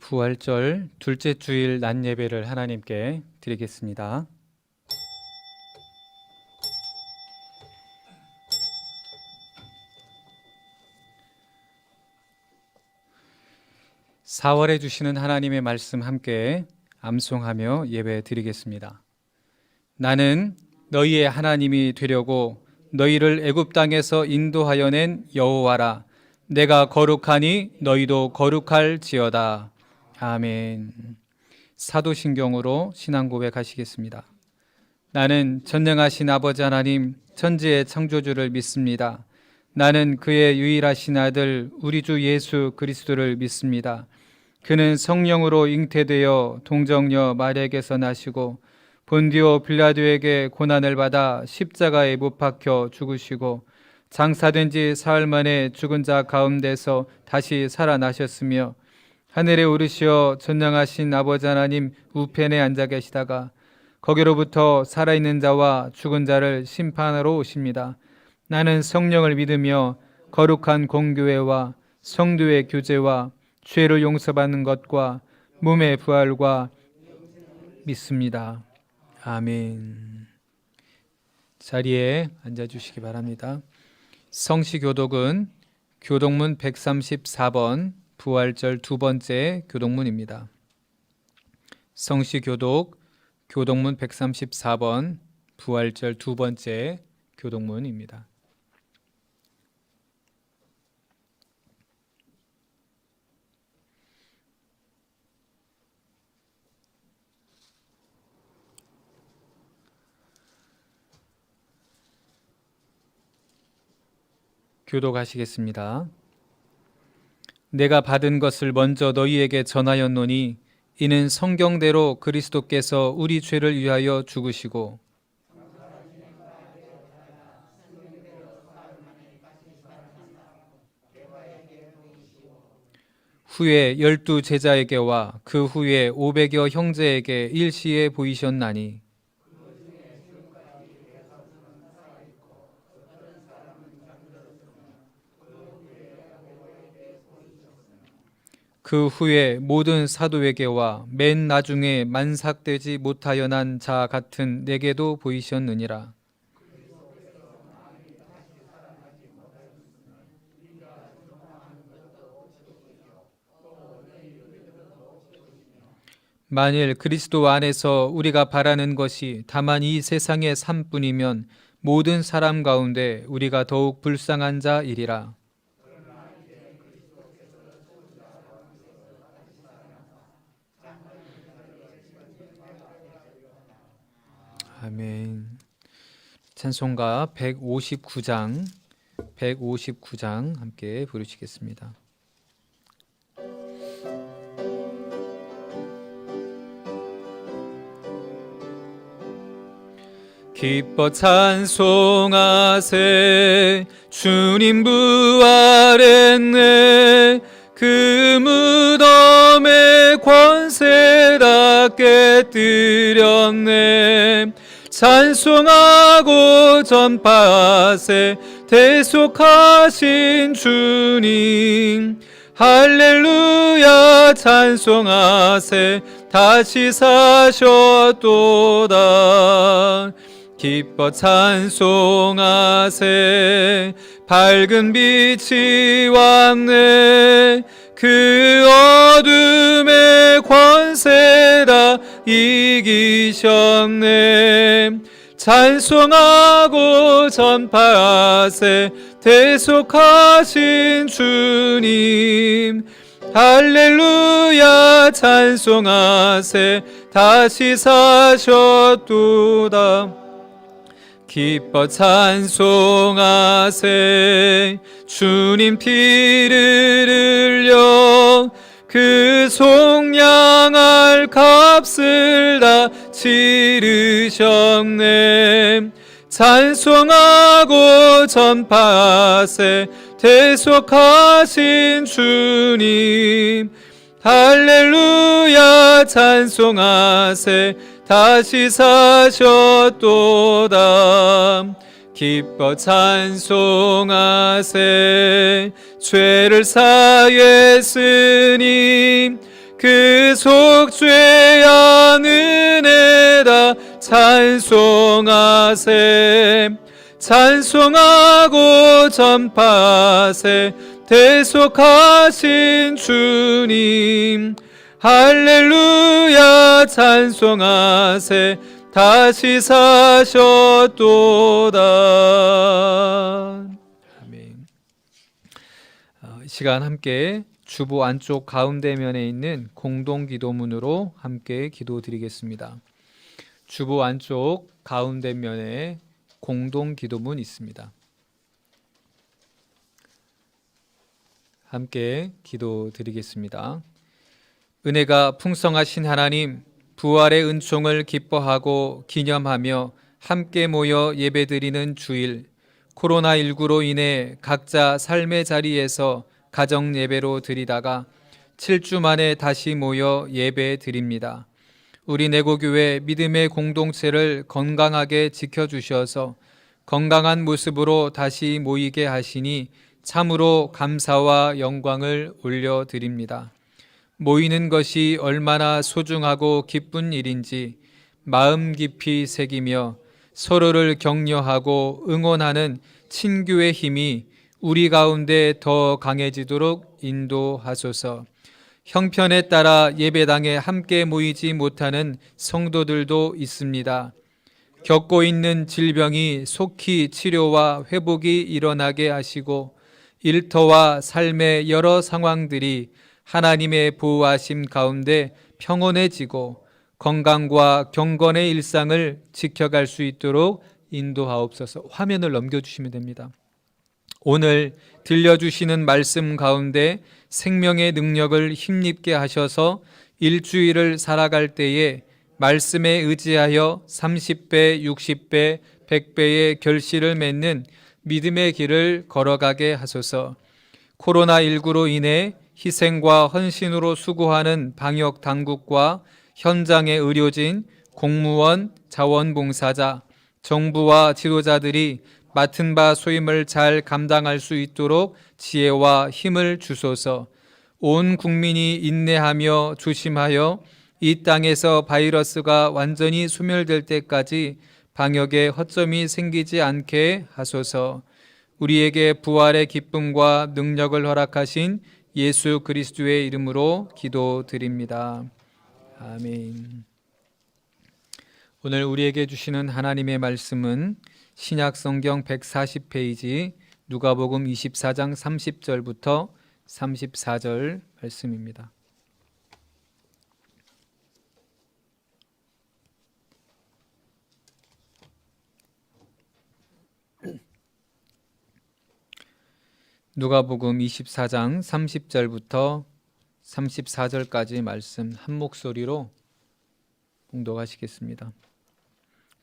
부활절 둘째 주일 낮 예배를 하나님께 드리겠습니다. (4월에) 주시는 하나님의 말씀 함께 암송하며 예배 드리겠습니다. 나는 너희의 하나님이 되려고 너희를 애굽 땅에서 인도하여 낸 여호와라. 내가 거룩하니 너희도 거룩할지어다. 아멘. 사도신경으로 신앙 고백하시겠습니다. 나는 전능하신 아버지 하나님 천지의 창조주를 믿습니다. 나는 그의 유일하신 아들 우리 주 예수 그리스도를 믿습니다. 그는 성령으로 잉태되어 동정녀 마리아에게서 나시고 본디오 빌라도에게 고난을 받아 십자가에 못 박혀 죽으시고 장사된 지 사흘 만에 죽은 자 가운데서 다시 살아나셨으며 하늘에 오르시어 전능하신 아버지 하나님 우편에 앉아 계시다가 거기로부터 살아있는 자와 죽은 자를 심판하러 오십니다. 나는 성령을 믿으며 거룩한 공교회와 성도의 교제와 죄를 용서받는 것과 몸의 부활과 믿습니다. 아멘. 자리에 앉아주시기 바랍니다. 성시교독은 교독문 134번 부활절 두 번째 교독문입니다. 성시교독 교독문 134번 부활절 두 번째 교독문입니다. 교독하시겠습니다. 내가 받은 것을 먼저 너희에게 전하였노니 이는 성경대로 그리스도께서 우리 죄를 위하여 죽으시고 후에 12 제자에게와 그 후에 500여 형제에게 일시에 보이셨나니 그 후에 모든 사도에게와 맨 나중에 만삭되지 못하여 난 자 같은 내게도 보이셨느니라. 만일 그리스도 안에서 우리가 바라는 것이 다만 이 세상의 삶뿐이면 모든 사람 가운데 우리가 더욱 불쌍한 자이리라. 아멘. 찬송가 159장 함께 부르시겠습니다. 기뻐 찬송하세 주님 부활했네. 그 무덤의 권세다 깨뜨렸네. 찬송하고 전파하세 대속하신 주님. 할렐루야 찬송하세 다시 사셨도다. 기뻐 찬송하세 밝은 빛이 왔네. 그 어둠의 권세다 이기셨네. 찬송하고 전파하세 대속하신 주님. 할렐루야 찬송하세 다시 사셨도다. 기뻐 찬송하세 주님 피를 흘려 그 속량할 값을 다 치르셨네. 찬송하고 전파하세 대속하신 주님. 할렐루야 찬송하세 다시 사셨도다. 기뻐 찬송하세 죄를 사했으니 그 속죄한 은혜다 찬송하세. 찬송하고 전파세 대속하신 주님. 할렐루야 찬송하세 다시 사셨도다. 아멘. 이 시간 함께 주보 안쪽 가운데면에 있는 공동 기도문으로 함께 기도드리겠습니다. 주보 안쪽 가운데면에 공동 기도문 있습니다. 함께 기도드리겠습니다. 은혜가 풍성하신 하나님, 부활의 은총을 기뻐하고 기념하며 함께 모여 예배드리는 주일, 코로나19로 인해 각자 삶의 자리에서 가정 예배로 드리다가 7주 만에 다시 모여 예배 드립니다. 우리 내고교회 믿음의 공동체를 건강하게 지켜주셔서 건강한 모습으로 다시 모이게 하시니 참으로 감사와 영광을 올려드립니다. 모이는 것이 얼마나 소중하고 기쁜 일인지 마음 깊이 새기며 서로를 격려하고 응원하는 친교의 힘이 우리 가운데 더 강해지도록 인도하소서. 형편에 따라 예배당에 함께 모이지 못하는 성도들도 있습니다. 겪고 있는 질병이 속히 치료와 회복이 일어나게 하시고 일터와 삶의 여러 상황들이 하나님의 보호하심 가운데 평온해지고 건강과 경건의 일상을 지켜갈 수 있도록 인도하옵소서. 화면을 넘겨주시면 됩니다. 오늘 들려주시는 말씀 가운데 생명의 능력을 힘입게 하셔서 일주일을 살아갈 때에 말씀에 의지하여 30배, 60배, 100배의 결실을 맺는 믿음의 길을 걸어가게 하소서. 코로나19로 인해 희생과 헌신으로 수고하는 방역 당국과 현장의 의료진, 공무원, 자원봉사자, 정부와 지도자들이 맡은 바 소임을 잘 감당할 수 있도록 지혜와 힘을 주소서. 온 국민이 인내하며 조심하여 이 땅에서 바이러스가 완전히 소멸될 때까지 방역에 허점이 생기지 않게 하소서. 우리에게 부활의 기쁨과 능력을 허락하신 예수 그리스도의 이름으로 기도드립니다. 아멘. 오늘 우리에게 주시는 하나님의 말씀은 신약성경 140페이지 누가복음 24장 30절부터 34절 말씀입니다. 누가복음 24장 30절부터 34절까지 말씀 한 목소리로 봉독하시겠습니다.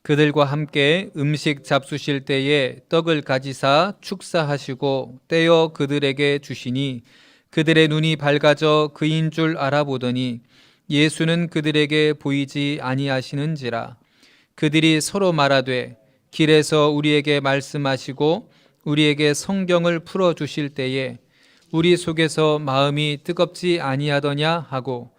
그들과 함께 음식 잡수실 때에 떡을 가지사 축사하시고 떼어 그들에게 주시니 그들의 눈이 밝아져 그인 줄 알아보더니 예수는 그들에게 보이지 아니하시는지라. 그들이 서로 말하되 길에서 우리에게 말씀하시고 우리에게 성경을 풀어주실 때에 우리 속에서 마음이 뜨겁지 아니하더냐 하고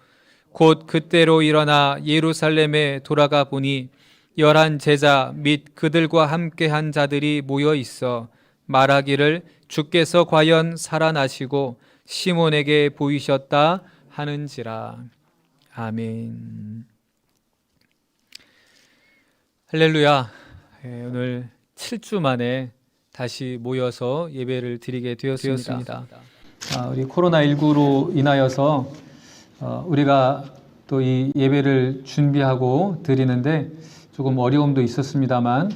곧 그때로 일어나 예루살렘에 돌아가 보니 11 제자 및 그들과 함께한 자들이 모여 있어 말하기를 주께서 과연 살아나시고 시몬에게 보이셨다 하는지라. 아멘. 할렐루야. 오늘 7주 만에 다시 모여서 예배를 드리게 되었습니다. 우리 코로나19로 인하여서 우리가 또 이 예배를 준비하고 드리는데 조금 어려움도 있었습니다만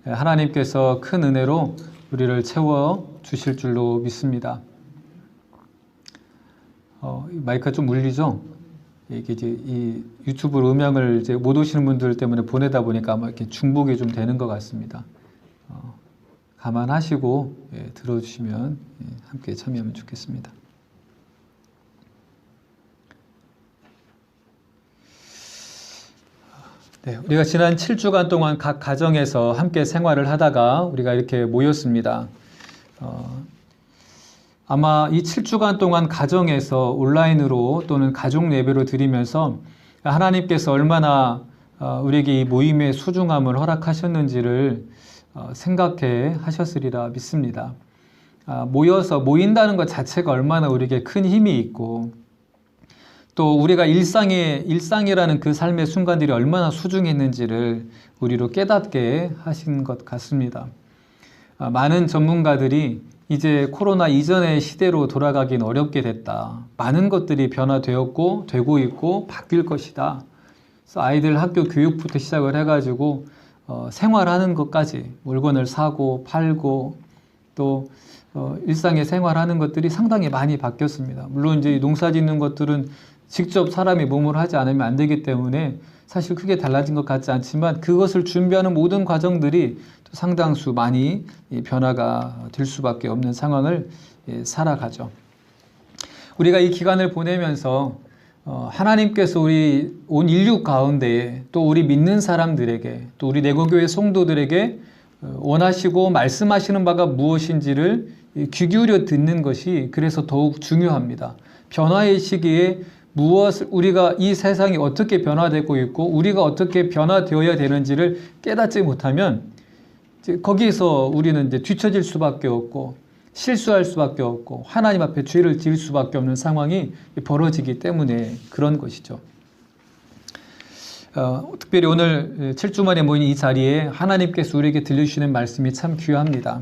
하나님께서 큰 은혜로 우리를 채워 주실 줄로 믿습니다. 마이크가 좀 울리죠? 이게 이제 이 유튜브로 음향을 이제 못 오시는 분들 때문에 보내다 보니까 아마 이렇게 중복이 좀 되는 것 같습니다. 감안하시고 들어주시면 함께 참여하면 좋겠습니다. 네, 우리가 지난 7주간 동안 각 가정에서 함께 생활을 하다가 우리가 이렇게 모였습니다. 아마 이 7주간 동안 가정에서 온라인으로 또는 가족 예배로 드리면서 하나님께서 얼마나 우리에게 이 모임의 소중함을 허락하셨는지를 생각해 하셨으리라 믿습니다. 모인다는 것 자체가 얼마나 우리에게 큰 힘이 있고 또 우리가 일상이라는 그 삶의 순간들이 얼마나 소중했는지를 우리로 깨닫게 하신 것 같습니다. 많은 전문가들이 이제 코로나 이전의 시대로 돌아가긴 어렵게 됐다. 많은 것들이 변화되었고 되고 있고 바뀔 것이다. 그래서 아이들 학교 교육부터 시작을 해가지고 생활하는 것까지 물건을 사고 팔고 또 일상의 생활하는 것들이 상당히 많이 바뀌었습니다. 물론 이제 농사 짓는 것들은 직접 사람이 몸으로 하지 않으면 안 되기 때문에 사실 크게 달라진 것 같지 않지만 그것을 준비하는 모든 과정들이 또 상당수 많이 변화가 될 수밖에 없는 상황을 살아가죠. 우리가 이 기간을 보내면서 하나님께서 우리 온 인류 가운데에 또 우리 믿는 사람들에게 또 우리 내고교회 성도들에게 원하시고 말씀하시는 바가 무엇인지를 귀 기울여 듣는 것이 그래서 더욱 중요합니다. 변화의 시기에 우리가 이 세상이 어떻게 변화되고 있고 우리가 어떻게 변화되어야 되는지를 깨닫지 못하면 거기에서 우리는 이제 뒤처질 수밖에 없고 실수할 수밖에 없고 하나님 앞에 죄를 지을 수밖에 없는 상황이 벌어지기 때문에 그런 것이죠. 특별히 오늘 7주 만에 모인 이 자리에 하나님께서 우리에게 들려주시는 말씀이 참 귀합니다.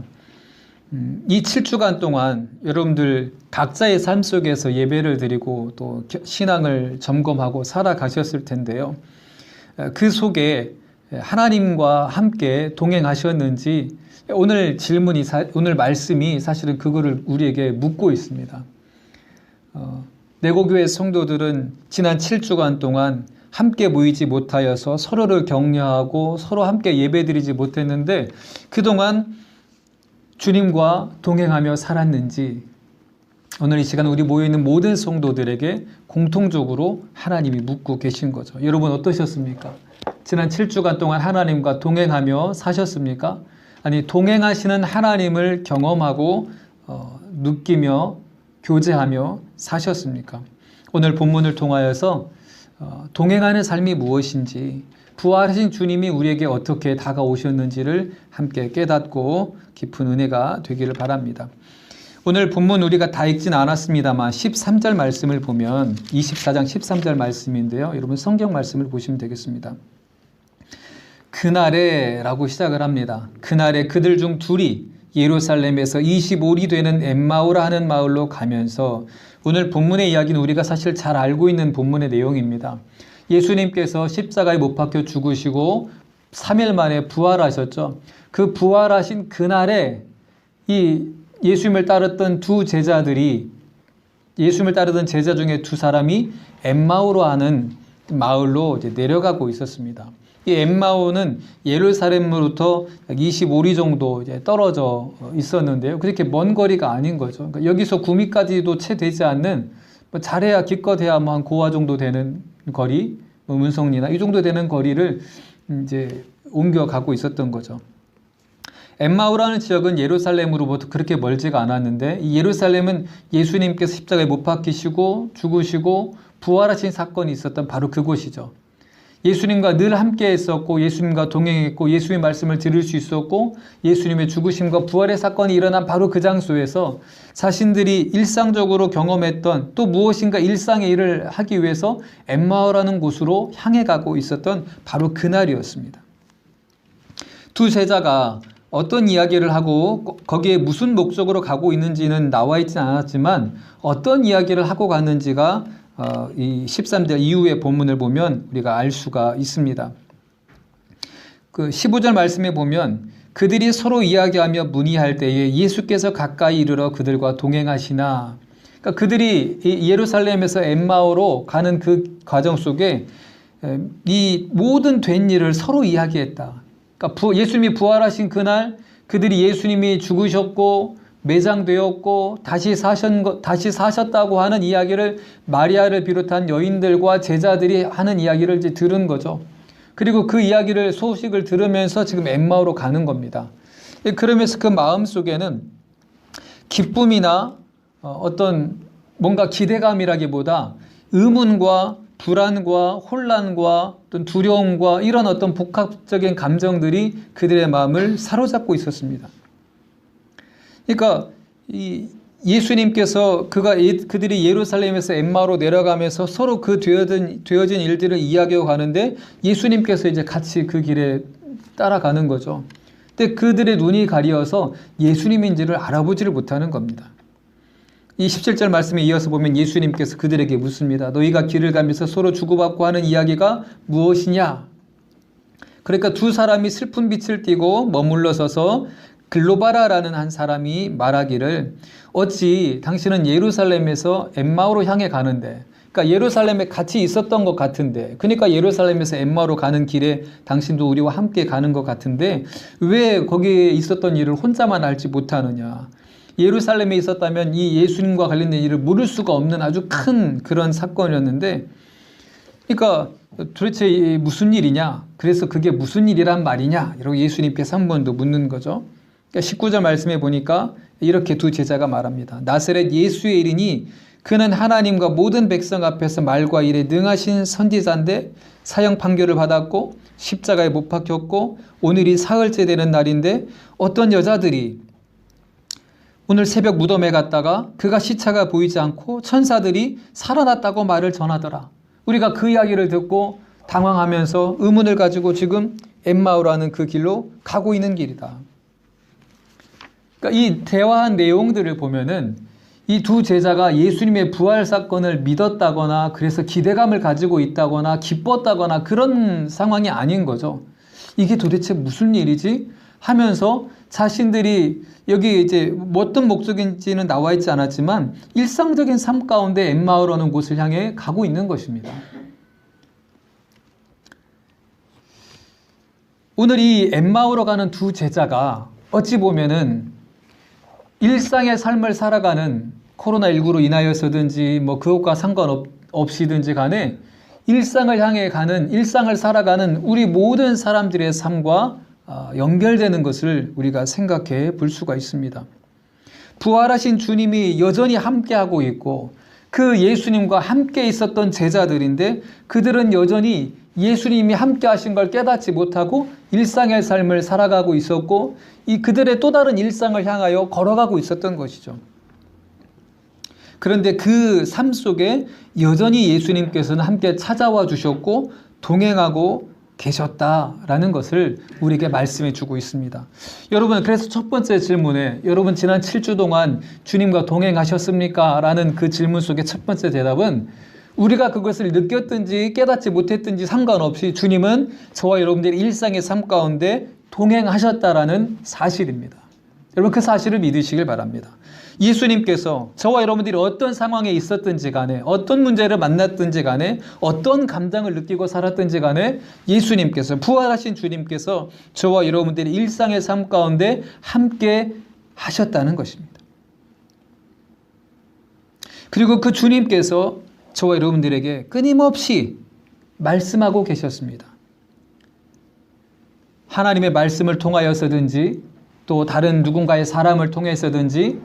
이 7주간 동안 여러분들 각자의 삶 속에서 예배를 드리고 또 신앙을 점검하고 살아가셨을 텐데요. 그 속에 하나님과 함께 동행하셨는지 오늘 오늘 말씀이 사실은 그거를 우리에게 묻고 있습니다. 내고교회 성도들은 지난 7주간 동안 함께 모이지 못하여서 서로를 격려하고 서로 함께 예배드리지 못했는데 그동안 주님과 동행하며 살았는지 오늘 이 시간 우리 모여있는 모든 성도들에게 공통적으로 하나님이 묻고 계신 거죠. 여러분 어떠셨습니까? 지난 7주간 동안 하나님과 동행하며 사셨습니까? 아니 동행하시는 하나님을 경험하고 느끼며 교제하며 사셨습니까? 오늘 본문을 통하여서 동행하는 삶이 무엇인지 부활하신 주님이 우리에게 어떻게 다가오셨는지를 함께 깨닫고 깊은 은혜가 되기를 바랍니다. 오늘 본문 우리가 다 읽진 않았습니다만 13절 말씀을 보면 24장 13절 말씀인데요. 여러분 성경 말씀을 보시면 되겠습니다. 그날에 라고 시작을 합니다. 그날에 그들 중 둘이 예루살렘에서 25리 되는 엠마오라 하는 마을로 가면서 오늘 본문의 이야기는 우리가 사실 잘 알고 있는 본문의 내용입니다. 예수님께서 십자가에 못 박혀 죽으시고 3일 만에 부활하셨죠. 그 부활하신 그날에 이 예수님을 따랐던 예수님을 따르던 제자 중에 두 사람이 엠마오로 하는 마을로 이제 내려가고 있었습니다. 이 엠마오는 예루살렘으로부터 25리 정도 이제 떨어져 있었는데요. 그렇게 먼 거리가 아닌 거죠. 그러니까 여기서 구미까지도 채 되지 않는 잘해야 기껏해야 한 고아 정도 되는 거리, 문성리나 이 정도 되는 거리를 이제 옮겨가고 있었던 거죠. 엠마오라는 지역은 예루살렘으로부터 그렇게 멀지가 않았는데 이 예루살렘은 예수님께서 십자가에 못 박히시고 죽으시고 부활하신 사건이 있었던 바로 그곳이죠. 예수님과 늘 함께 했었고 예수님과 동행했고 예수님의 말씀을 들을 수 있었고 예수님의 죽으심과 부활의 사건이 일어난 바로 그 장소에서 자신들이 일상적으로 경험했던 또 무엇인가 일상의 일을 하기 위해서 엠마오라는 곳으로 향해 가고 있었던 바로 그날이었습니다. 두 제자가 어떤 이야기를 하고 거기에 무슨 목적으로 가고 있는지는 나와 있지 않았지만 어떤 이야기를 하고 갔는지가 이 13절 이후의 본문을 보면 우리가 알 수가 있습니다. 그 15절 말씀에 보면 그들이 서로 이야기하며 문의할 때에 예수께서 가까이 이르러 그들과 동행하시나. 그러니까 그들이 예루살렘에서 엠마오로 가는 그 과정 속에 이 모든 된 일을 서로 이야기했다. 그러니까 예수님이 부활하신 그날 그들이 예수님이 죽으셨고 매장되었고 다시 사셨다고 하는 이야기를 마리아를 비롯한 여인들과 제자들이 하는 이야기를 이제 들은 거죠. 그리고 그 이야기를 소식을 들으면서 지금 엠마오로 가는 겁니다. 그러면서 그 마음 속에는 기쁨이나 어떤 뭔가 기대감이라기보다 의문과 불안과 혼란과 어떤 두려움과 이런 어떤 복합적인 감정들이 그들의 마음을 사로잡고 있었습니다. 그러니까 예수님께서 그들이 예루살렘에서 엠마오로 내려가면서 서로 그 되어진 일들을 이야기하고 가는데 예수님께서 이제 같이 그 길에 따라가는 거죠. 근데 그들의 눈이 가리어서 예수님인지를 알아보지를 못하는 겁니다. 이 17절 말씀에 이어서 보면 예수님께서 그들에게 묻습니다. 너희가 길을 가면서 서로 주고받고 하는 이야기가 무엇이냐? 그러니까 두 사람이 슬픈 빛을 띠고 머물러 서서 글로바라라는 한 사람이 말하기를 어찌 당신은 예루살렘에서 엠마오로 향해 가는데, 그러니까 예루살렘에 같이 있었던 것 같은데, 그러니까 예루살렘에서 엠마오로 가는 길에 당신도 우리와 함께 가는 것 같은데 왜 거기에 있었던 일을 혼자만 알지 못하느냐? 예루살렘에 있었다면 이 예수님과 관련된 일을 모를 수가 없는 아주 큰 그런 사건이었는데, 그러니까 도대체 무슨 일이냐? 그래서 그게 무슨 일이란 말이냐? 이러고 예수님께서 한 번 더 묻는 거죠. 그러니까 19절 말씀에 보니까 이렇게 두 제자가 말합니다. 나사렛 예수의 이르니 그는 하나님과 모든 백성 앞에서 말과 일에 능하신 선지자인데 사형 판결을 받았고 십자가에 못 박혔고 오늘이 사흘째 되는 날인데 어떤 여자들이 오늘 새벽 무덤에 갔다가 그가 시체가 보이지 않고 천사들이 살아났다고 말을 전하더라. 우리가 그 이야기를 듣고 당황하면서 의문을 가지고 지금 엠마오라는 그 길로 가고 있는 길이다. 그러니까 이 대화한 내용들을 보면은 이 두 제자가 예수님의 부활 사건을 믿었다거나 그래서 기대감을 가지고 있다거나 기뻤다거나 그런 상황이 아닌 거죠. 이게 도대체 무슨 일이지? 하면서 자신들이 여기 이제 어떤 목적인지는 나와 있지 않았지만 일상적인 삶 가운데 엠마오라는 곳을 향해 가고 있는 것입니다. 오늘 이 엠마오로 가는 두 제자가 어찌 보면은 일상의 삶을 살아가는 코로나19로 인하여서든지 뭐 그것과 상관없이든지 간에 일상을 향해 가는, 일상을 살아가는 우리 모든 사람들의 삶과 연결되는 것을 우리가 생각해 볼 수가 있습니다. 부활하신 주님이 여전히 함께하고 있고 그 예수님과 함께 있었던 제자들인데 그들은 여전히 예수님이 함께 하신 걸 깨닫지 못하고 일상의 삶을 살아가고 있었고 이 그들의 또 다른 일상을 향하여 걸어가고 있었던 것이죠. 그런데 그 삶 속에 여전히 예수님께서는 함께 찾아와 주셨고 동행하고 계셨다라는 것을 우리에게 말씀해 주고 있습니다. 여러분, 그래서 첫 번째 질문에 여러분 지난 7주 동안 주님과 동행하셨습니까? 라는 그 질문 속의 첫 번째 대답은 우리가 그것을 느꼈든지 깨닫지 못했든지 상관없이 주님은 저와 여러분들의 일상의 삶 가운데 동행하셨다라는 사실입니다. 여러분 그 사실을 믿으시길 바랍니다. 예수님께서 저와 여러분들이 어떤 상황에 있었든지 간에 어떤 문제를 만났든지 간에 어떤 감정을 느끼고 살았든지 간에 예수님께서 부활하신 주님께서 저와 여러분들이 일상의 삶 가운데 함께 하셨다는 것입니다. 그리고 그 주님께서 저와 여러분들에게 끊임없이 말씀하고 계셨습니다. 하나님의 말씀을 통하여서든지 또 다른 누군가의 사람을 통해서든지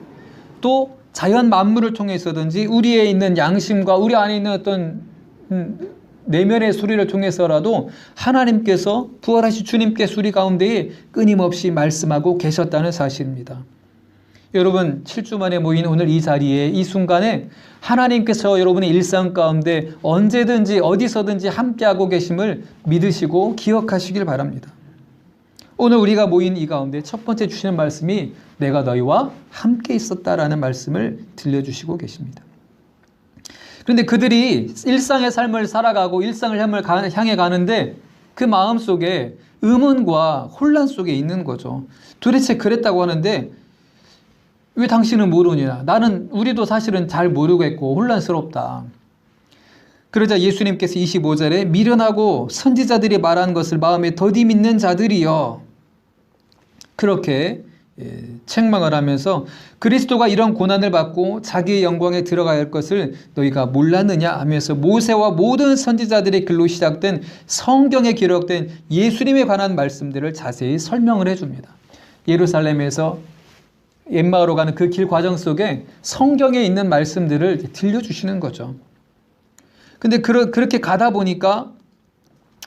또 자연 만물을 통해서든지 우리에 있는 양심과 우리 안에 있는 어떤 내면의 소리를 통해서라도 하나님께서 부활하신 주님께서 우리 가운데에 끊임없이 말씀하고 계셨다는 사실입니다. 여러분 7주 만에 모인 오늘 이 자리에 이 순간에 하나님께서 여러분의 일상 가운데 언제든지 어디서든지 함께하고 계심을 믿으시고 기억하시길 바랍니다. 오늘 우리가 모인 이 가운데 첫 번째 주시는 말씀이 내가 너희와 함께 있었다라는 말씀을 들려주시고 계십니다. 그런데 그들이 일상의 삶을 살아가고 일상을 향해 가는데 그 마음속에 의문과 혼란 속에 있는 거죠. 도대체 그랬다고 하는데 왜 당신은 모르냐? 우리도 사실은 잘 모르겠고 혼란스럽다. 그러자 예수님께서 25절에 미련하고 선지자들이 말한 것을 마음에 더디 믿는 자들이여 그렇게 책망을 하면서 그리스도가 이런 고난을 받고 자기의 영광에 들어가야 할 것을 너희가 몰랐느냐 하면서 모세와 모든 선지자들의 글로 시작된 성경에 기록된 예수님에 관한 말씀들을 자세히 설명을 해줍니다. 예루살렘에서 엠마오로 가는 그 길 과정 속에 성경에 있는 말씀들을 들려주시는 거죠. 근데 그렇게 가다 보니까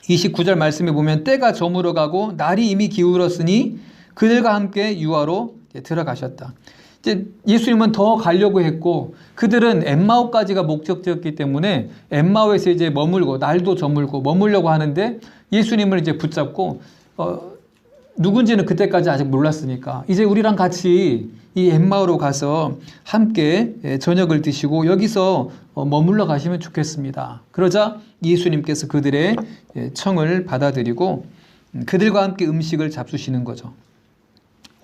29절 말씀에 보면 때가 저물어 가고 날이 이미 기울었으니 그들과 함께 유아로 들어가셨다. 이제 예수님은 더 가려고 했고 그들은 엠마오까지가 목적지였기 때문에 엠마오에서 이제 머물고 날도 저물고 머물려고 하는데 예수님을 이제 붙잡고 누군지는 그때까지 아직 몰랐으니까 이제 우리랑 같이 이 엠마오로 가서 함께 저녁을 드시고 여기서 머물러 가시면 좋겠습니다. 그러자 예수님께서 그들의 청을 받아들이고 그들과 함께 음식을 잡수시는 거죠.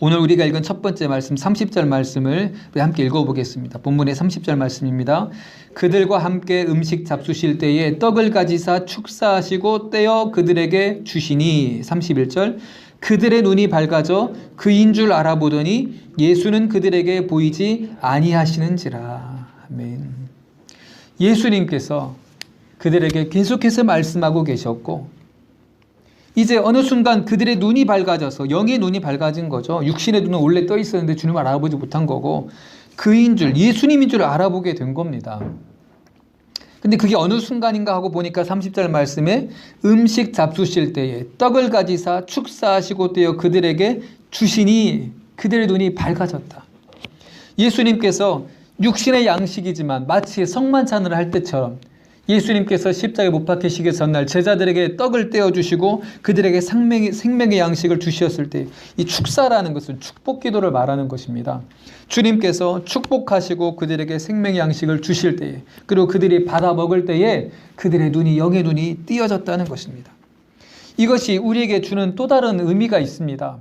오늘 우리가 읽은 첫 번째 말씀 30절 말씀을 함께 읽어보겠습니다. 본문의 30절 말씀입니다. 그들과 함께 음식 잡수실 때에 떡을 가지사 축사하시고 떼어 그들에게 주시니 31절 그들의 눈이 밝아져 그인 줄 알아보더니 예수는 그들에게 보이지 아니하시는지라. 아멘. 예수님께서 그들에게 계속해서 말씀하고 계셨고 이제 어느 순간 그들의 눈이 밝아져서 영의 눈이 밝아진 거죠. 육신의 눈은 원래 떠 있었는데 주님을 알아보지 못한 거고 그인 줄 예수님인 줄 알아보게 된 겁니다. 근데 그게 어느 순간인가 하고 보니까 30절 말씀에 음식 잡수실 때에 떡을 가지사 축사하시고 떼어 그들에게 주시니 그들의 눈이 밝아졌다. 예수님께서 육신의 양식이지만 마치 성만찬을 할 때처럼 예수님께서 십자가에 못 박히시기 전날 제자들에게 떡을 떼어주시고 그들에게 생명의 양식을 주셨을 때 이 축사라는 것은 축복 기도를 말하는 것입니다. 주님께서 축복하시고 그들에게 생명의 양식을 주실 때에 그리고 그들이 받아 먹을 때에 그들의 눈이 영의 눈이 띄어졌다는 것입니다. 이것이 우리에게 주는 또 다른 의미가 있습니다.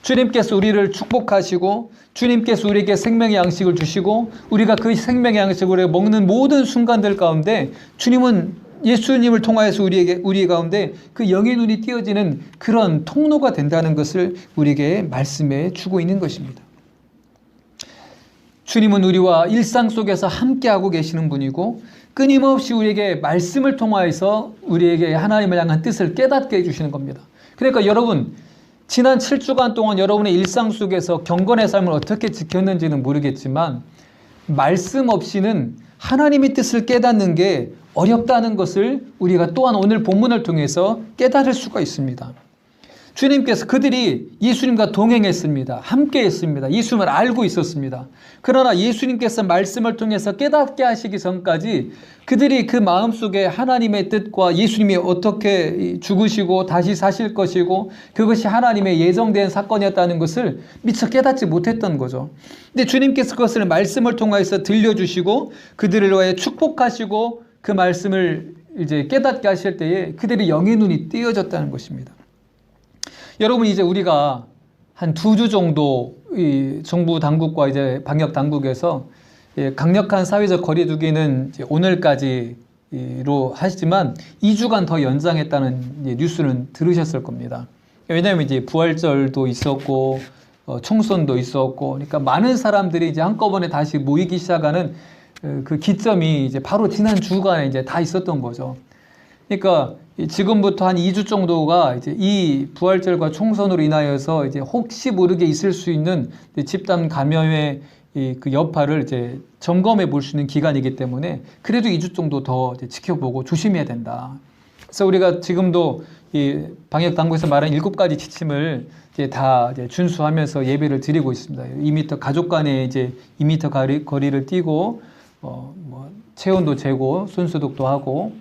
주님께서 우리를 축복하시고 주님께서 우리에게 생명의 양식을 주시고 우리가 그 생명의 양식을 먹는 모든 순간들 가운데 주님은 예수님을 통하여서 우리 가운데 그 영의 눈이 띄어지는 그런 통로가 된다는 것을 우리에게 말씀해 주고 있는 것입니다. 주님은 우리와 일상 속에서 함께하고 계시는 분이고 끊임없이 우리에게 말씀을 통하여서 우리에게 하나님을 향한 뜻을 깨닫게 해주시는 겁니다. 그러니까 여러분 지난 7주간 동안 여러분의 일상 속에서 경건의 삶을 어떻게 지켰는지는 모르겠지만 말씀 없이는 하나님의 뜻을 깨닫는 게 어렵다는 것을 우리가 또한 오늘 본문을 통해서 깨달을 수가 있습니다. 주님께서 그들이 예수님과 동행했습니다. 함께 했습니다. 예수님을 알고 있었습니다. 그러나 예수님께서 말씀을 통해서 깨닫게 하시기 전까지 그들이 그 마음속에 하나님의 뜻과 예수님이 어떻게 죽으시고 다시 사실 것이고 그것이 하나님의 예정된 사건이었다는 것을 미처 깨닫지 못했던 거죠. 근데 주님께서 그것을 말씀을 통해서 들려주시고 그들을 위해 축복하시고 그 말씀을 이제 깨닫게 하실 때에 그들의 영의 눈이 띄어졌다는 것입니다. 여러분 이제 우리가 한 2주 정도 이 정부 당국과 이제 방역 당국에서 강력한 사회적 거리두기는 이제 오늘까지로 하시지만 2주간 더 연장했다는 뉴스는 들으셨을 겁니다. 왜냐하면 이제 부활절도 있었고 총선도 있었고 그러니까 많은 사람들이 이제 한꺼번에 다시 모이기 시작하는 그 기점이 이제 바로 지난 주간에 이제 다 있었던 거죠. 그러니까 지금부터 한 2주 정도가 이제 이 부활절과 총선으로 인하여서 이제 혹시 모르게 있을 수 있는 집단 감염의 그 여파를 이제 점검해 볼 수 있는 기간이기 때문에 그래도 2주 정도 더 이제 지켜보고 조심해야 된다. 그래서 우리가 지금도 이 방역 당국에서 말한 7가지 지침을 이제 다 이제 준수하면서 예배를 드리고 있습니다. 2m 가족 간에 이제 2m 거리를 띄고 뭐 체온도 재고 손 소독도 하고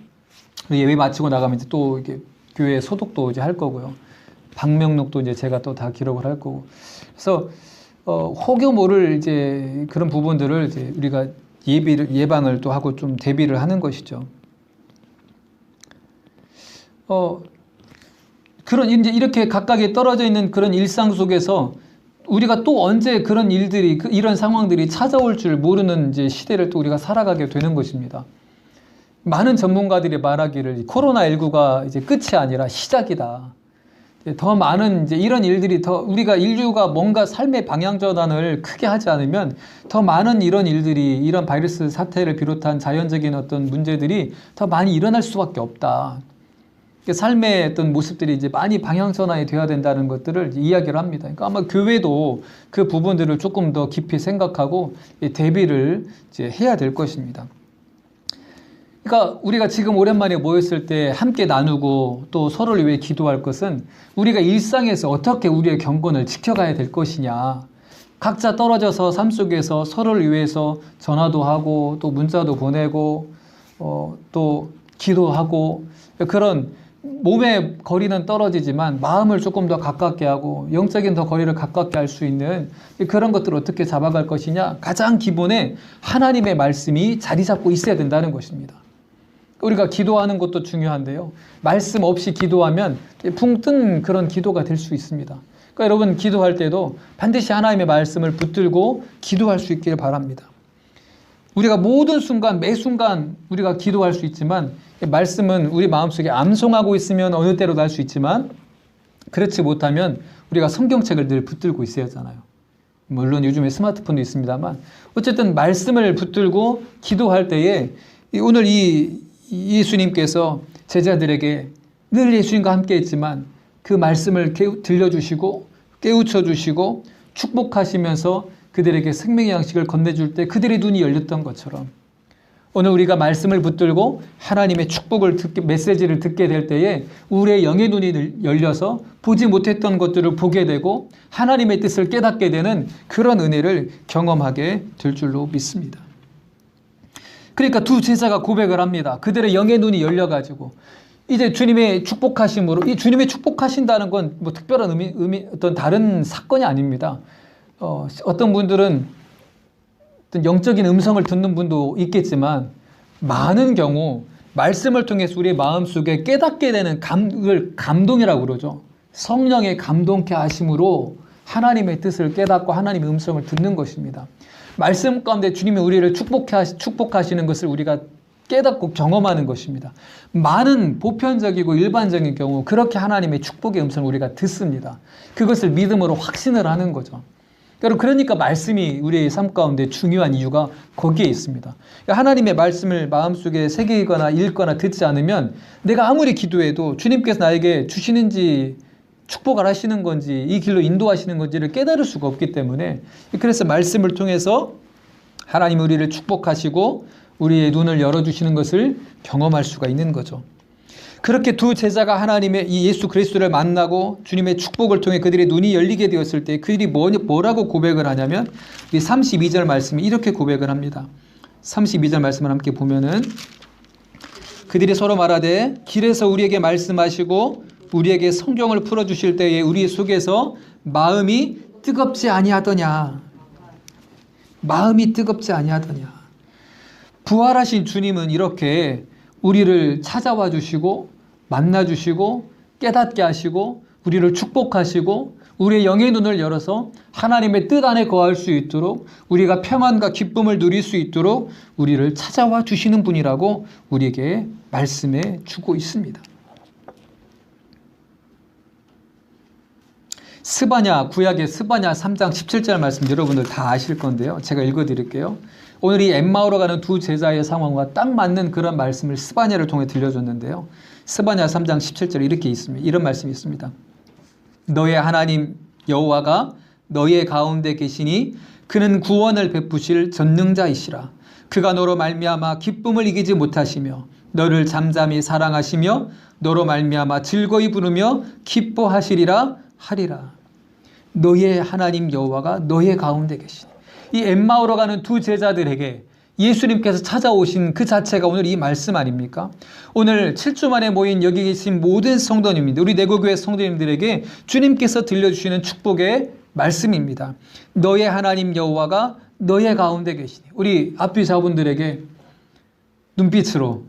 예배 마치고 나가면 이제 또 이게 교회 소독도 이제 할 거고요. 방명록도 이제 제가 또 다 기록을 할 거고. 그래서 혹여 모를 이제 그런 부분들을 이제 우리가 예방을 또 하고 좀 대비를 하는 것이죠. 그런 이제 이렇게 각각에 떨어져 있는 그런 일상 속에서 우리가 또 언제 그런 일들이 이런 상황들이 찾아올 줄 모르는 이제 시대를 또 우리가 살아가게 되는 것입니다. 많은 전문가들이 말하기를 코로나19가 이제 끝이 아니라 시작이다. 더 많은 이제 이런 일들이 더 우리가 인류가 뭔가 삶의 방향 전환을 크게 하지 않으면 더 많은 이런 일들이 이런 바이러스 사태를 비롯한 자연적인 어떤 문제들이 더 많이 일어날 수밖에 없다. 삶의 어떤 모습들이 이제 많이 방향 전환이 되어야 된다는 것들을 이야기를 합니다. 그러니까 아마 교회도 그 부분들을 조금 더 깊이 생각하고 대비를 이제 해야 될 것입니다. 그러니까 우리가 지금 오랜만에 모였을 때 함께 나누고 또 서로를 위해 기도할 것은 우리가 일상에서 어떻게 우리의 경건을 지켜가야 될 것이냐. 각자 떨어져서 삶 속에서 서로를 위해서 전화도 하고 또 문자도 보내고 또 기도하고 그런 몸의 거리는 떨어지지만 마음을 조금 더 가깝게 하고 영적인 더 거리를 가깝게 할 수 있는 그런 것들을 어떻게 잡아갈 것이냐. 가장 기본에 하나님의 말씀이 자리 잡고 있어야 된다는 것입니다. 우리가 기도하는 것도 중요한데요. 말씀 없이 기도하면 붕 뜬 그런 기도가 될 수 있습니다. 그러니까 여러분 기도할 때도 반드시 하나님의 말씀을 붙들고 기도할 수 있기를 바랍니다. 우리가 모든 순간 매 순간 우리가 기도할 수 있지만 말씀은 우리 마음속에 암송하고 있으면 어느 때로도 할 수 있지만 그렇지 못하면 우리가 성경책을 늘 붙들고 있어야 하잖아요. 물론 요즘에 스마트폰도 있습니다만 어쨌든 말씀을 붙들고 기도할 때에 오늘 이 예수님께서 제자들에게 늘 예수님과 함께 했지만 그 말씀을 들려주시고 깨우쳐 주시고 축복하시면서 그들에게 생명의 양식을 건네줄 때 그들의 눈이 열렸던 것처럼 오늘 우리가 말씀을 붙들고 하나님의 축복을 메시지를 듣게 될 때에 우리의 영의 눈이 열려서 보지 못했던 것들을 보게 되고 하나님의 뜻을 깨닫게 되는 그런 은혜를 경험하게 될 줄로 믿습니다. 그러니까 두 제자가 고백을 합니다. 그들의 영의 눈이 열려가지고 이제 주님의 축복하심으로 이 주님의 축복하신다는 건 뭐 특별한 의미 어떤 다른 사건이 아닙니다. 어떤 분들은 어떤 영적인 음성을 듣는 분도 있겠지만 많은 경우 말씀을 통해서 우리의 마음속에 깨닫게 되는 감동이라고 그러죠. 성령의 감동케 하심으로 하나님의 뜻을 깨닫고 하나님의 음성을 듣는 것입니다. 말씀 가운데 주님이 우리를 축복하시는 것을 우리가 깨닫고 경험하는 것입니다. 많은 보편적이고 일반적인 경우 그렇게 하나님의 축복의 음성을 우리가 듣습니다. 그것을 믿음으로 확신을 하는 거죠. 그러니까 말씀이 우리의 삶 가운데 중요한 이유가 거기에 있습니다. 하나님의 말씀을 마음속에 새기거나 읽거나 듣지 않으면 내가 아무리 기도해도 주님께서 나에게 주시는지 축복을 하시는 건지 이 길로 인도하시는 건지를 깨달을 수가 없기 때문에 그래서 말씀을 통해서 하나님 우리를 축복하시고 우리의 눈을 열어주시는 것을 경험할 수가 있는 거죠. 그렇게 두 제자가 하나님의 이 예수 그리스도를 만나고 주님의 축복을 통해 그들의 눈이 열리게 되었을 때 그들이 뭐라고 고백을 하냐면 이 32절 말씀이 이렇게 고백을 합니다. 32절 말씀을 함께 보면은 그들이 서로 말하되 길에서 우리에게 말씀하시고 우리에게 성경을 풀어주실 때에 우리 속에서 마음이 뜨겁지 아니하더냐. 마음이 뜨겁지 아니하더냐. 부활하신 주님은 이렇게 우리를 찾아와 주시고 만나 주시고 깨닫게 하시고 우리를 축복하시고 우리의 영의 눈을 열어서 하나님의 뜻 안에 거할 수 있도록 우리가 평안과 기쁨을 누릴 수 있도록 우리를 찾아와 주시는 분이라고 우리에게 말씀해 주고 있습니다. 구약의 스바냐 3장 17절 말씀 여러분들 다 아실 건데요. 제가 읽어드릴게요. 오늘 이 엠마오로 가는 두 제자의 상황과 딱 맞는 그런 말씀을 스바냐를 통해 들려줬는데요. 스바냐 3장 17절에 이렇게 있습니다. 이런 말씀이 있습니다. 너의 하나님 여호와가 너의 가운데 계시니 그는 구원을 베푸실 전능자이시라. 그가 너로 말미암아 기쁨을 이기지 못하시며 너를 잠잠히 사랑하시며 너로 말미암아 즐거이 부르며 기뻐하시리라 하리라. 너의 하나님 여호와가 너의 가운데 계시니 이 엠마오로 가는 두 제자들에게 예수님께서 찾아오신 그 자체가 오늘 이 말씀 아닙니까? 오늘 7주 만에 모인 여기 계신 모든 성도님들, 우리 내고교회 성도님들에게 주님께서 들려주시는 축복의 말씀입니다. 너의 하나님 여호와가 너의 가운데 계시니 우리 앞뒤자분들에게 눈빛으로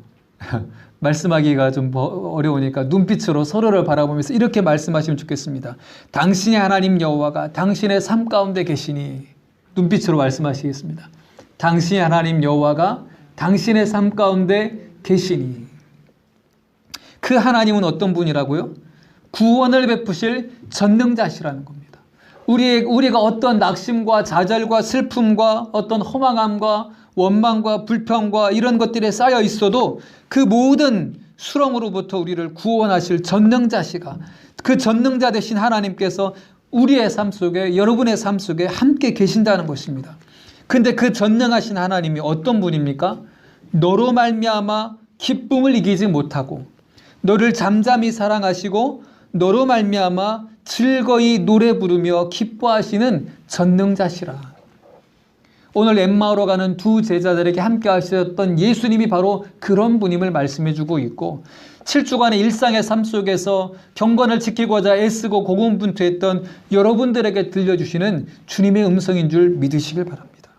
말씀하기가 좀 어려우니까 눈빛으로 서로를 바라보면서 이렇게 말씀하시면 좋겠습니다. 당신의 하나님 여호와가 당신의 삶 가운데 계시니 눈빛으로 말씀하시겠습니다. 당신의 하나님 여호와가 당신의 삶 가운데 계시니 그 하나님은 어떤 분이라고요? 구원을 베푸실 전능자시라는 겁니다. 우리가 어떤 낙심과 좌절과 슬픔과 어떤 허망함과 원망과 불평과 이런 것들에 쌓여 있어도 그 모든 수렁으로부터 우리를 구원하실 전능자시가, 그 전능자 되신 하나님께서 우리의 삶 속에, 여러분의 삶 속에 함께 계신다는 것입니다. 근데 그 전능하신 하나님이 어떤 분입니까? 너로 말미암아 기쁨을 이기지 못하고 너를 잠잠히 사랑하시고 너로 말미암아 즐거이 노래 부르며 기뻐하시는 전능자시라. 오늘 엠마오로 가는 두 제자들에게 함께 하셨던 예수님이 바로 그런 분임을 말씀해 주고 있고, 7주간의 일상의 삶 속에서 경건을 지키고자 애쓰고 고군분투했던 여러분들에게 들려주시는 주님의 음성인 줄 믿으시길 바랍니다.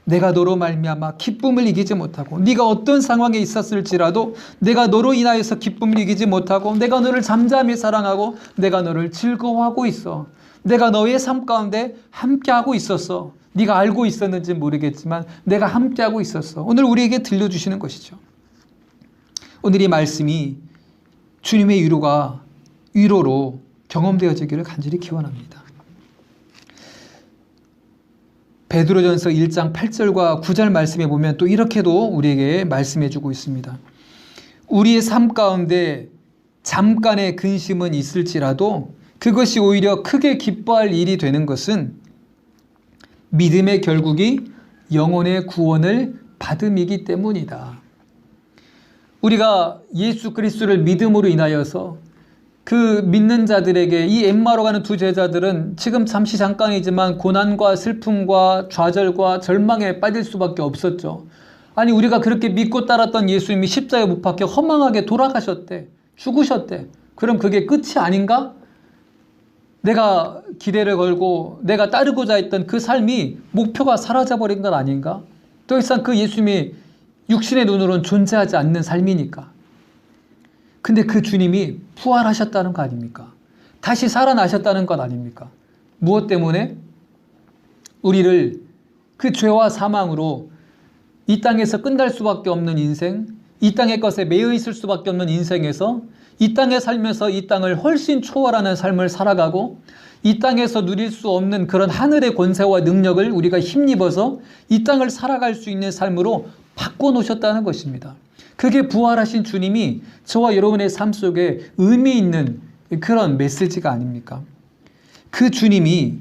내가 너로 말미암아 기쁨을 이기지 못하고, 네가 어떤 상황에 있었을지라도 내가 너로 인하여서 기쁨을 이기지 못하고, 내가 너를 잠잠히 사랑하고 내가 너를 즐거워하고 있어. 내가 너의 삶 가운데 함께하고 있었어. 네가 알고 있었는지 모르겠지만 내가 함께하고 있었어. 오늘 우리에게 들려주시는 것이죠. 오늘 이 말씀이 주님의 위로로 경험되어지기를 간절히 기원합니다. 베드로전서 1장 8절과 9절 말씀에 보면 또 이렇게도 우리에게 말씀해 주고 있습니다. 우리의 삶 가운데 잠깐의 근심은 있을지라도 그것이 오히려 크게 기뻐할 일이 되는 것은 믿음의 결국이 영혼의 구원을 받음이기 때문이다. 우리가 예수 그리스도를 믿음으로 인하여서 그 믿는 자들에게, 이 엠마오로 가는 두 제자들은 지금 잠깐이지만 고난과 슬픔과 좌절과 절망에 빠질 수밖에 없었죠. 아니, 우리가 그렇게 믿고 따랐던 예수님이 십자가에 못 박혀 허망하게 돌아가셨대, 죽으셨대. 그럼 그게 끝이 아닌가? 내가 기대를 걸고 내가 따르고자 했던 그 삶이 목표가 사라져버린 건 아닌가? 더 이상 그 예수님이 육신의 눈으로는 존재하지 않는 삶이니까. 근데 그 주님이 부활하셨다는 거 아닙니까? 다시 살아나셨다는 것 아닙니까? 무엇 때문에? 우리를 그 죄와 사망으로 이 땅에서 끝날 수밖에 없는 인생, 이 땅의 것에 매여 있을 수밖에 없는 인생에서 이 땅에 살면서 이 땅을 훨씬 초월하는 삶을 살아가고, 이 땅에서 누릴 수 없는 그런 하늘의 권세와 능력을 우리가 힘입어서 이 땅을 살아갈 수 있는 삶으로 바꿔놓으셨다는 것입니다. 그게 부활하신 주님이 저와 여러분의 삶 속에 의미 있는 그런 메시지가 아닙니까? 그 주님이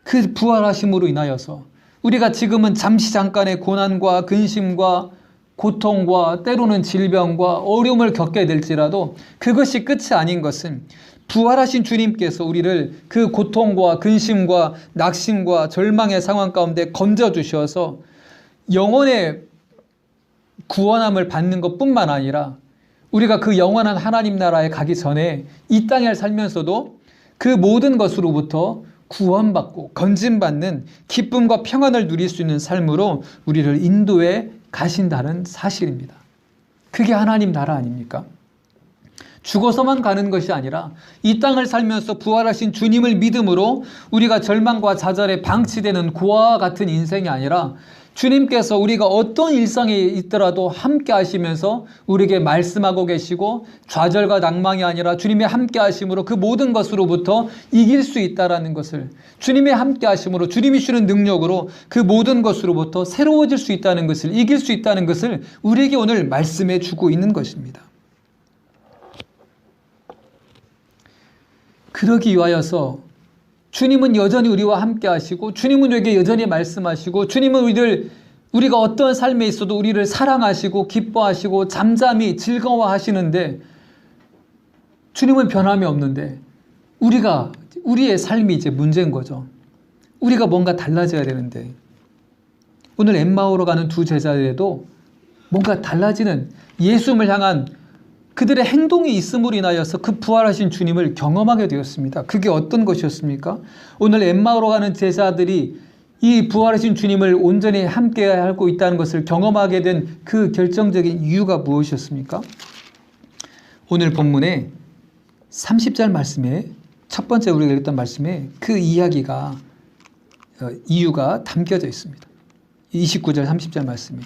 그 부활하심으로 인하여서 우리가 지금은 잠깐의 고난과 근심과 고통과 때로는 질병과 어려움을 겪게 될지라도 그것이 끝이 아닌 것은 부활하신 주님께서 우리를 그 고통과 근심과 낙심과 절망의 상황 가운데 건져주셔서 영원의 구원함을 받는 것뿐만 아니라 우리가 그 영원한 하나님 나라에 가기 전에 이 땅에 살면서도 그 모든 것으로부터 구원받고 건진받는 기쁨과 평안을 누릴 수 있는 삶으로 우리를 인도해 가신다는 사실입니다. 그게 하나님 나라 아닙니까? 죽어서만 가는 것이 아니라 이 땅을 살면서 부활하신 주님을 믿음으로 우리가 절망과 좌절에 방치되는 고아와 같은 인생이 아니라 주님께서 우리가 어떤 일상에 있더라도 함께 하시면서 우리에게 말씀하고 계시고, 좌절과 낭망이 아니라 주님의 함께 하심으로 그 모든 것으로부터 이길 수 있다는 것을, 주님의 함께 하심으로 주님이 주는 능력으로 그 모든 것으로부터 새로워질 수 있다는 것을, 이길 수 있다는 것을 우리에게 오늘 말씀해 주고 있는 것입니다. 그러기 위하여서 주님은 여전히 우리와 함께 하시고, 주님은 우리에게 여전히 말씀하시고, 주님은 우리가 어떤 삶에 있어도 우리를 사랑하시고 기뻐하시고 잠잠히 즐거워하시는데, 주님은 변함이 없는데 우리의 삶이 이제 문제인 거죠. 우리가 뭔가 달라져야 되는데, 오늘 엠마오로 가는 두 제자들에도 뭔가 달라지는 예수님을 향한 그들의 행동이 있음으로 인하여서 그 부활하신 주님을 경험하게 되었습니다. 그게 어떤 것이었습니까? 오늘 엠마오로 가는 제자들이 이 부활하신 주님을 온전히 함께하고 있다는 것을 경험하게 된 그 결정적인 이유가 무엇이었습니까? 오늘 본문에 30절 말씀에, 첫 번째 우리가 읽었던 말씀에 그 이야기가, 이유가 담겨져 있습니다. 29절 30절 말씀에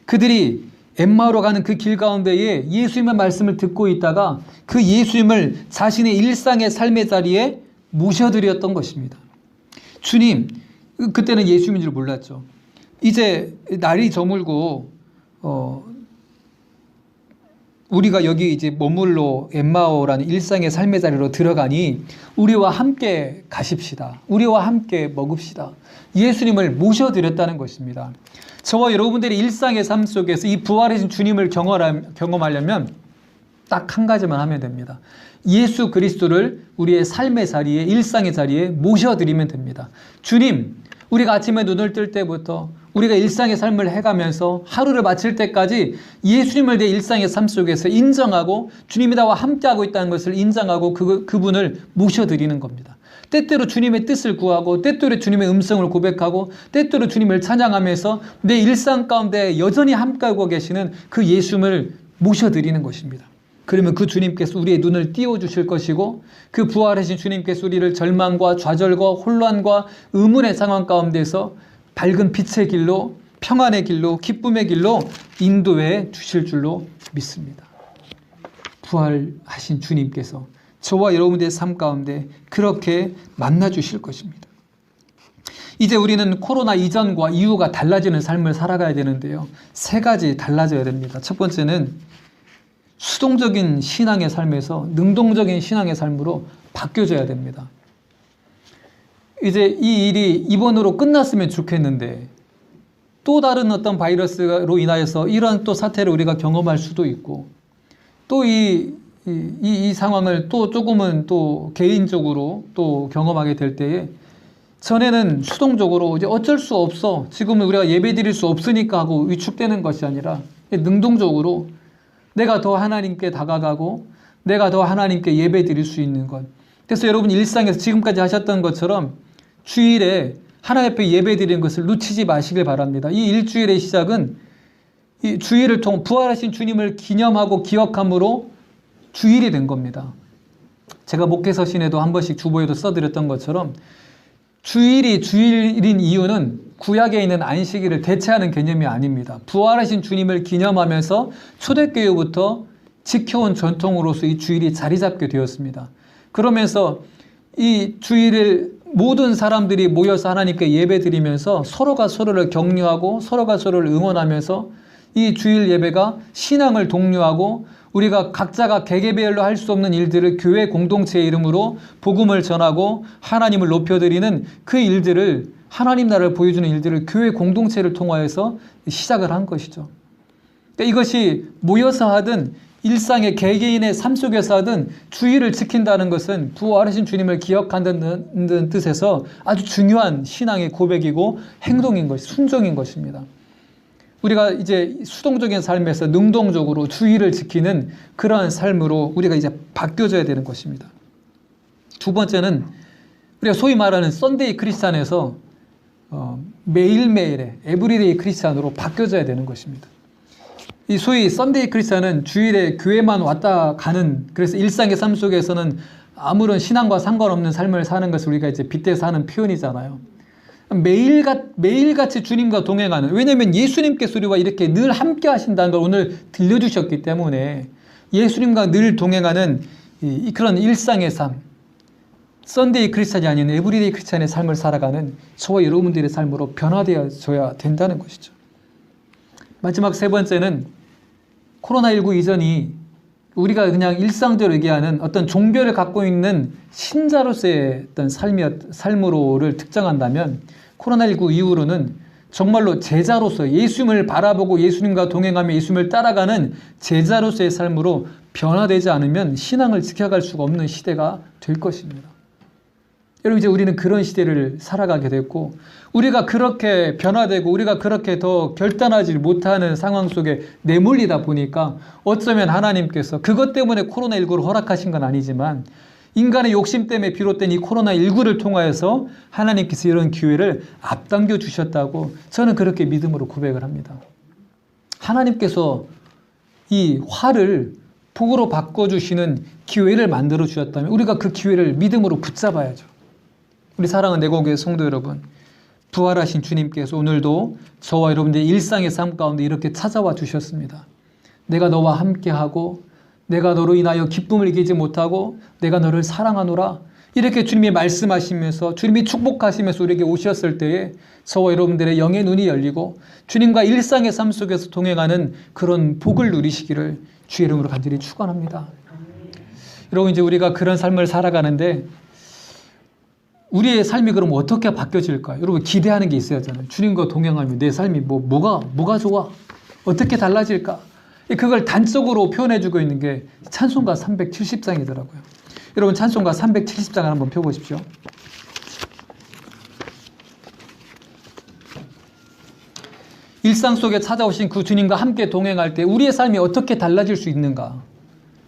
그들이 엠마오로 가는 그 길 가운데에 예수님의 말씀을 듣고 있다가 그 예수님을 자신의 일상의 삶의 자리에 모셔드렸던 것입니다. 주님, 그때는 예수님인 줄 몰랐죠. 이제 날이 저물고 우리가 여기 이제 머물러 엠마오라는 일상의 삶의 자리로 들어가니 우리와 함께 가십시다. 우리와 함께 먹읍시다. 예수님을 모셔드렸다는 것입니다. 저와 여러분들이 일상의 삶 속에서 이 부활하신 주님을 경험하려면 딱 한 가지만 하면 됩니다. 예수 그리스도를 우리의 삶의 자리에, 일상의 자리에 모셔드리면 됩니다. 주님, 우리가 아침에 눈을 뜰 때부터 우리가 일상의 삶을 해가면서 하루를 마칠 때까지 예수님을 내 일상의 삶 속에서 인정하고 주님이 나와 함께하고 있다는 것을 인정하고 그분을 모셔드리는 겁니다. 때때로 주님의 뜻을 구하고 때때로 주님의 음성을 고백하고 때때로 주님을 찬양하면서 내 일상 가운데 여전히 함께하고 계시는 그 예수님을 모셔드리는 것입니다. 그러면 그 주님께서 우리의 눈을 띄워주실 것이고 그 부활하신 주님께서 우리를 절망과 좌절과 혼란과 의문의 상황 가운데서 밝은 빛의 길로, 평안의 길로, 기쁨의 길로 인도해 주실 줄로 믿습니다. 부활하신 주님께서 저와 여러분들의 삶 가운데 그렇게 만나 주실 것입니다. 이제 우리는 코로나 이전과 이후가 달라지는 삶을 살아가야 되는데요. 세 가지 달라져야 됩니다. 첫 번째는 수동적인 신앙의 삶에서 능동적인 신앙의 삶으로 바뀌어져야 됩니다. 이제 이 일이 이번으로 끝났으면 좋겠는데 또 다른 어떤 바이러스로 인하여서 이런 또 사태를 우리가 경험할 수도 있고 또 이 상황을 또 조금은 또 개인적으로 또 경험하게 될 때에 전에는 수동적으로 이제 어쩔 수 없어, 지금은 우리가 예배 드릴 수 없으니까 하고 위축되는 것이 아니라 능동적으로 내가 더 하나님께 다가가고 내가 더 하나님께 예배 드릴 수 있는 것. 그래서 여러분 일상에서 지금까지 하셨던 것처럼 주일에 하나님 앞에 예배 드리는 것을 놓치지 마시길 바랍니다. 이 일주일의 시작은 이 주일을 통해 부활하신 주님을 기념하고 기억함으로 주일이 된 겁니다. 제가 목회서신에도 한 번씩 주보에도 써드렸던 것처럼 주일이 주일인 이유는 구약에 있는 안식일을 대체하는 개념이 아닙니다. 부활하신 주님을 기념하면서 초대교회부터 지켜온 전통으로서 이 주일이 자리 잡게 되었습니다. 그러면서 이 주일을 모든 사람들이 모여서 하나님께 예배드리면서 서로가 서로를 격려하고 서로가 서로를 응원하면서 이 주일 예배가 신앙을 독려하고 우리가 각자가 개개별로 할 수 없는 일들을 교회 공동체의 이름으로 복음을 전하고 하나님을 높여드리는 그 일들을, 하나님 나라를 보여주는 일들을 교회 공동체를 통하여서 시작을 한 것이죠. 그러니까 이것이 모여서 하든 일상의 개개인의 삶 속에서 하든 주일을 지킨다는 것은 부활하신 주님을 기억한다는 뜻에서 아주 중요한 신앙의 고백이고 행동인 것, 순종인 것입니다. 우리가 이제 수동적인 삶에서 능동적으로 주의를 지키는 그러한 삶으로 우리가 이제 바뀌어져야 되는 것입니다. 두 번째는 우리가 소위 말하는 썬데이 크리스찬에서 매일매일의 에브리데이 크리스찬으로 바뀌어져야 되는 것입니다. 이 소위 썬데이 크리스찬은 주일에 교회만 왔다 가는, 그래서 일상의 삶 속에서는 아무런 신앙과 상관없는 삶을 사는 것을 우리가 이제 빗대서 하는 표현이잖아요. 매일같이 주님과 동행하는, 왜냐하면 예수님께서 우리와 이렇게 늘 함께 하신다는 걸 오늘 들려주셨기 때문에 예수님과 늘 동행하는 그런 일상의 삶, 썬데이 크리스찬이 아닌 에브리데이 크리스찬의 삶을 살아가는 저와 여러분들의 삶으로 변화되어져야 된다는 것이죠. 마지막 세 번째는 코로나19 이전이 우리가 그냥 일상적으로 얘기하는 어떤 종교를 갖고 있는 신자로서의 어떤 삶으로를 특정한다면 코로나19 이후로는 정말로 제자로서 예수님을 바라보고 예수님과 동행하며 예수님을 따라가는 제자로서의 삶으로 변화되지 않으면 신앙을 지켜갈 수가 없는 시대가 될 것입니다. 여러분, 이제 우리는 그런 시대를 살아가게 됐고 우리가 그렇게 변화되고 우리가 그렇게 더 결단하지 못하는 상황 속에 내몰리다 보니까 어쩌면 하나님께서 그것 때문에 코로나19를 허락하신 건 아니지만 인간의 욕심 때문에 비롯된 이 코로나19를 통하여서 하나님께서 이런 기회를 앞당겨 주셨다고 저는 그렇게 믿음으로 고백을 합니다. 하나님께서 이 화를 복으로 바꿔주시는 기회를 만들어 주셨다면 우리가 그 기회를 믿음으로 붙잡아야죠. 우리 사랑하는 내곡의 성도 여러분, 부활하신 주님께서 오늘도 저와 여러분들의 일상의 삶 가운데 이렇게 찾아와 주셨습니다. 내가 너와 함께하고 내가 너로 인하여 기쁨을 이기지 못하고 내가 너를 사랑하노라, 이렇게 주님이 말씀하시면서 주님이 축복하시면서 우리에게 오셨을 때에 저와 여러분들의 영의 눈이 열리고 주님과 일상의 삶 속에서 동행하는 그런 복을 누리시기를 주의 이름으로 간절히 축원합니다. 여러분, 이제 우리가 그런 삶을 살아가는데 우리의 삶이 그럼 어떻게 바뀌어질까요? 여러분, 기대하는 게 있어야 하잖아요. 주님과 동행하면 내 삶이 뭐가 좋아? 어떻게 달라질까? 그걸 단적으로 표현해주고 있는 게 찬송가 370장이더라고요. 여러분, 찬송가 370장을 한번 펴보십시오. 일상 속에 찾아오신 그 주님과 함께 동행할 때 우리의 삶이 어떻게 달라질 수 있는가?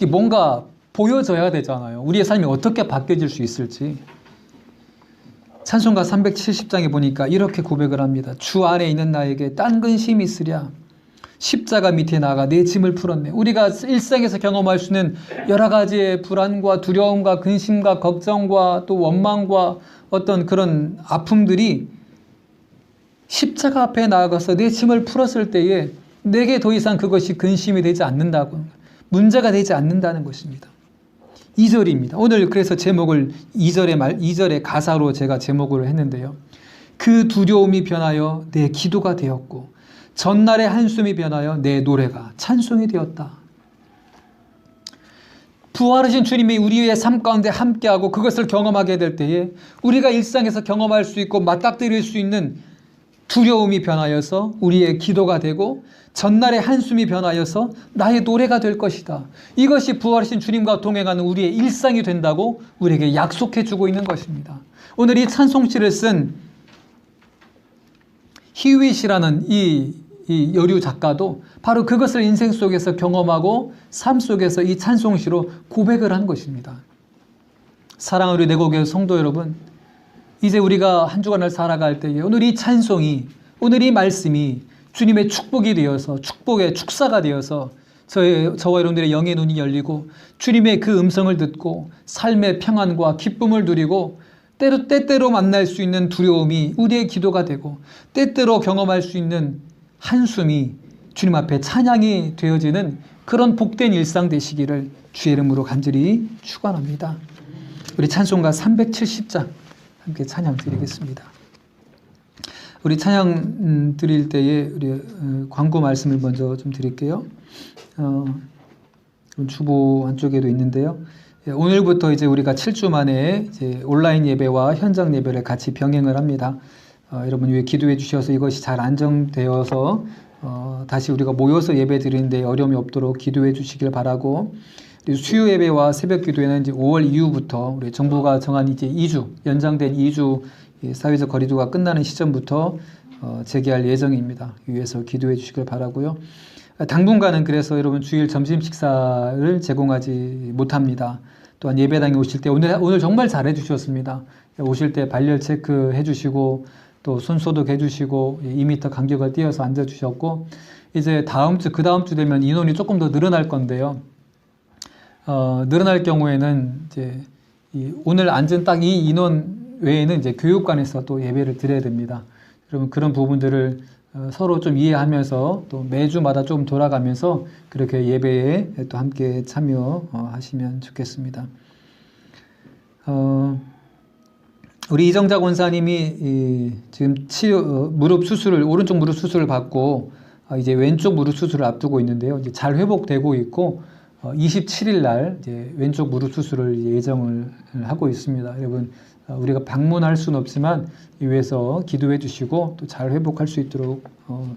뭔가 보여져야 되잖아요. 우리의 삶이 어떻게 바뀌어질 수 있을지. 찬송가 370장에 보니까 이렇게 고백을 합니다. 주 안에 있는 나에게 딴 근심이 있으랴. 십자가 밑에 나가 내 짐을 풀었네. 우리가 일상에서 경험할 수 있는 여러 가지의 불안과 두려움과 근심과 걱정과 또 원망과 어떤 그런 아픔들이 십자가 앞에 나아가서 내 짐을 풀었을 때에 내게 더 이상 그것이 근심이 되지 않는다고, 문제가 되지 않는다는 것입니다. 2절입니다. 오늘 그래서 제목을 2절의 가사로 제가 제목을 했는데요. 그 두려움이 변하여 내 기도가 되었고 전날의 한숨이 변하여 내 노래가 찬송이 되었다. 부활하신 주님이 우리의 삶 가운데 함께하고 그것을 경험하게 될 때에 우리가 일상에서 경험할 수 있고 맞닥뜨릴 수 있는 두려움이 변하여서 우리의 기도가 되고 전날의 한숨이 변하여서 나의 노래가 될 것이다. 이것이 부활하신 주님과 동행하는 우리의 일상이 된다고 우리에게 약속해 주고 있는 것입니다. 오늘 이 찬송시를 쓴 히윗이라는 이 여류 작가도 바로 그것을 인생 속에서 경험하고 삶 속에서 이 찬송시로 고백을 한 것입니다. 사랑하는 우리 내곡의 성도 여러분, 이제 우리가 한 주간을 살아갈 때에 오늘 이 찬송이, 오늘 이 말씀이 주님의 축복이 되어서 축복의 축사가 되어서 저와 여러분들의 영의 눈이 열리고 주님의 그 음성을 듣고 삶의 평안과 기쁨을 누리고 때때로 만날 수 있는 두려움이 우리의 기도가 되고 때때로 경험할 수 있는 한숨이 주님 앞에 찬양이 되어지는 그런 복된 일상 되시기를 주의 이름으로 간절히 축원합니다. 우리 찬송가 370장 함께 찬양 드리겠습니다. 우리 찬양 드릴 때에 우리 광고 말씀을 먼저 좀 드릴게요. 주보 안쪽에도 있는데요. 오늘부터 이제 우리가 7주 만에 이제 온라인 예배와 현장 예배를 같이 병행을 합니다. 여러분 위해 기도해 주셔서 이것이 잘 안정되어서 다시 우리가 모여서 예배 드리는데 어려움이 없도록 기도해 주시길 바라고, 수요 예배와 새벽 기도회는 이제 5월 이후부터 우리 정부가 정한 이제 2주 연장된 2주 사회적 거리두기가 끝나는 시점부터 재개할 예정입니다. 위해서 기도해 주시길 바라고요. 당분간은 그래서 여러분 주일 점심 식사를 제공하지 못합니다. 또한 예배당에 오실 때 오늘 정말 잘해 주셨습니다. 오실 때 발열 체크해 주시고 또 손 소독해 주시고 2m 간격을 띄어서 앉아 주셨고, 이제 그 다음 주 되면 인원이 조금 더 늘어날 건데요. 늘어날 경우에는 이제 오늘 앉은 딱 이 인원 외에는 이제 교육관에서 또 예배를 드려야 됩니다. 여러분 그런 부분들을 서로 좀 이해하면서 또 매주마다 좀 돌아가면서 그렇게 예배에 또 함께 참여하시면 좋겠습니다. 우리 이정자 권사님이 지금 오른쪽 무릎 수술을 받고 이제 왼쪽 무릎 수술을 앞두고 있는데요. 이제 잘 회복되고 있고 27일 날 이제 왼쪽 무릎 수술을 예정을 하고 있습니다. 여러분 우리가 방문할 수는 없지만 위해서 기도해 주시고 또 잘 회복할 수 있도록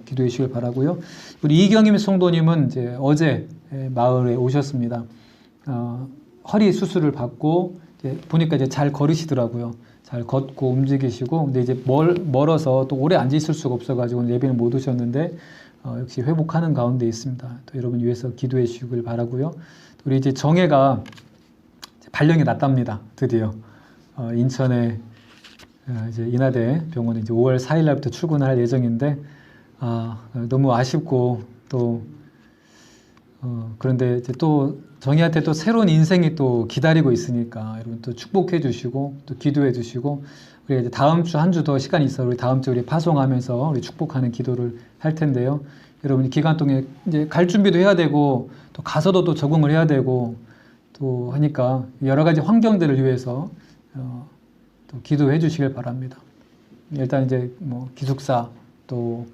기도해 주시길 바라고요. 우리 이경임 성도님은 이제 어제 마을에 오셨습니다. 허리 수술을 받고 이제 보니까 이제 잘 걸으시더라고요. 잘 걷고 움직이시고, 근데 이제 멀어서 또 오래 앉아 있을 수가 없어가지고 예배는 못 오셨는데 역시 회복하는 가운데 있습니다. 또 여러분 위해서 기도해 주시길 바라고요. 우리 이제 정혜가 발령이 났답니다. 드디어 인천에 이제 인하대 병원에 이제 5월 4일 날부터 출근할 예정인데 너무 아쉽고 또 그런데 이제 또 정희한테 또 새로운 인생이 또 기다리고 있으니까 여러분 또 축복해 주시고 또 기도해 주시고, 우리 이제 다음 주 한 주 더 시간이 있어 우리 다음 주 우리 파송하면서 우리 축복하는 기도를 할 텐데요. 여러분 기간 동안 이제 갈 준비도 해야 되고 또 가서도 또 적응을 해야 되고 또 하니까 여러 가지 환경들을 위해서 또 기도해 주시길 바랍니다. 일단 이제 뭐 기숙사 또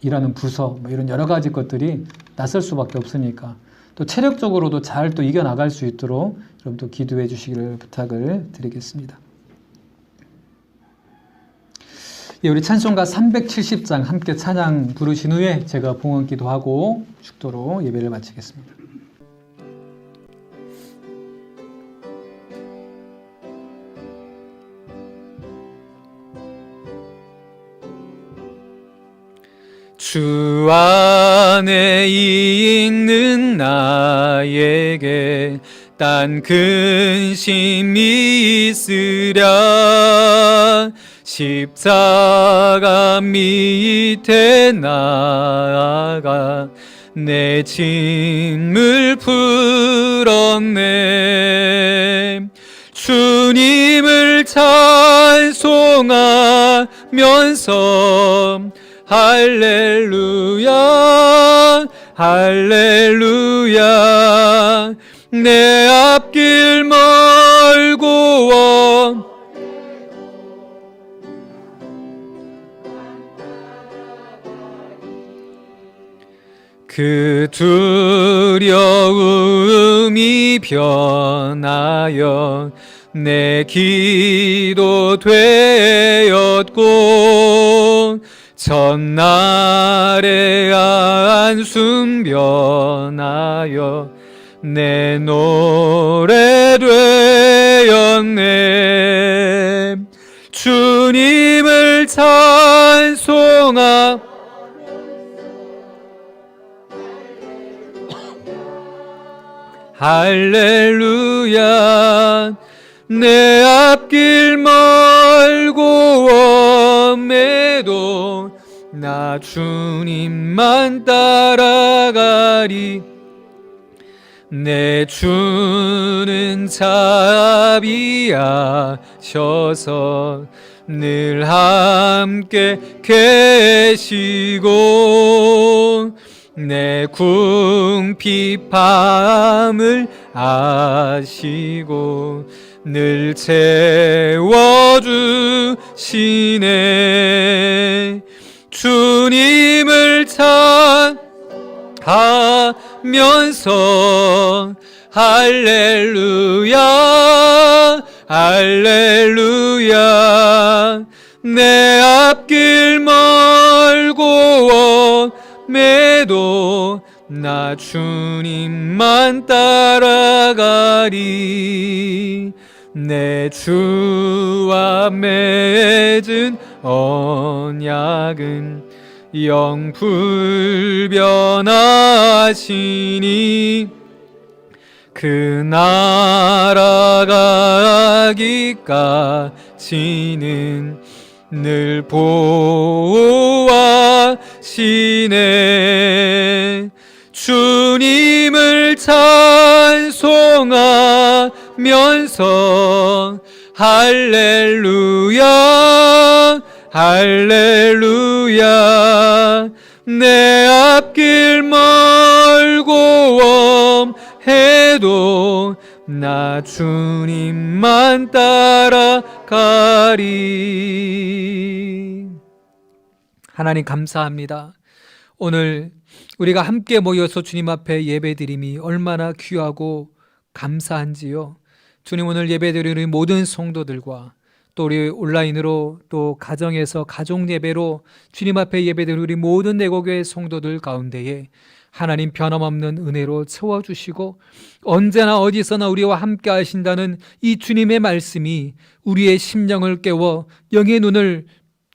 일하는 부서 뭐 이런 여러 가지 것들이 나설 수밖에 없으니까 또 체력적으로도 잘 또 이겨나갈 수 있도록 여러분도 기도해 주시기를 부탁을 드리겠습니다. 예, 우리 찬송가 370장 함께 찬양 부르신 후에 제가 봉헌 기도하고 축도로 예배를 마치겠습니다. 주 안에 있는 나에게 딴 근심이 있으랴 십자가 밑에 나아가 내 짐을 풀었네. 주님을 찬송하면서 할렐루야 할렐루야 내 앞길 멀고 그 두려움이 변하여 내 기도 되었고 전날의 한숨 변하여 내 노래 되었네. 주님을 찬송하 할렐루야 내 앞길 멀고 엄해도 나 주님만 따라가리. 내 주는 자비하셔서 늘 함께 계시고 내 궁핍함을 아시고 늘 채워주시네. 주님을 찬하면서 할렐루야 할렐루야 내 앞길 멀고 매도 나 주님만 따라가리. 내 주와 맺은 언약은 영불변하시니 그 나라가기까지는 늘 보호하시네. 주님을 찬송하면서 할렐루야 할렐루야 내 앞길 멀고 엄해도 나 주님만 따라가리. 하나님 감사합니다. 오늘 우리가 함께 모여서 주님 앞에 예배드림이 얼마나 귀하고 감사한지요. 주님 오늘 예배드리는 모든 성도들과 또 우리 온라인으로 또 가정에서 가족 예배로 주님 앞에 예배드리는 우리 모든 내고교회 성도들 가운데에 하나님 변함없는 은혜로 채워주시고 언제나 어디서나 우리와 함께 하신다는 이 주님의 말씀이 우리의 심령을 깨워 영의 눈을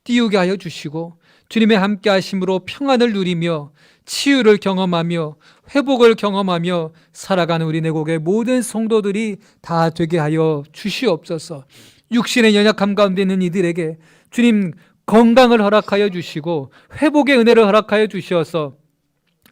띄우게 하여 주시고 주님의 함께 하심으로 평안을 누리며 치유를 경험하며 회복을 경험하며 살아가는 우리 내곡의 모든 성도들이 다 되게 하여 주시옵소서. 육신의 연약함 가운데 있는 이들에게 주님 건강을 허락하여 주시고 회복의 은혜를 허락하여 주셔서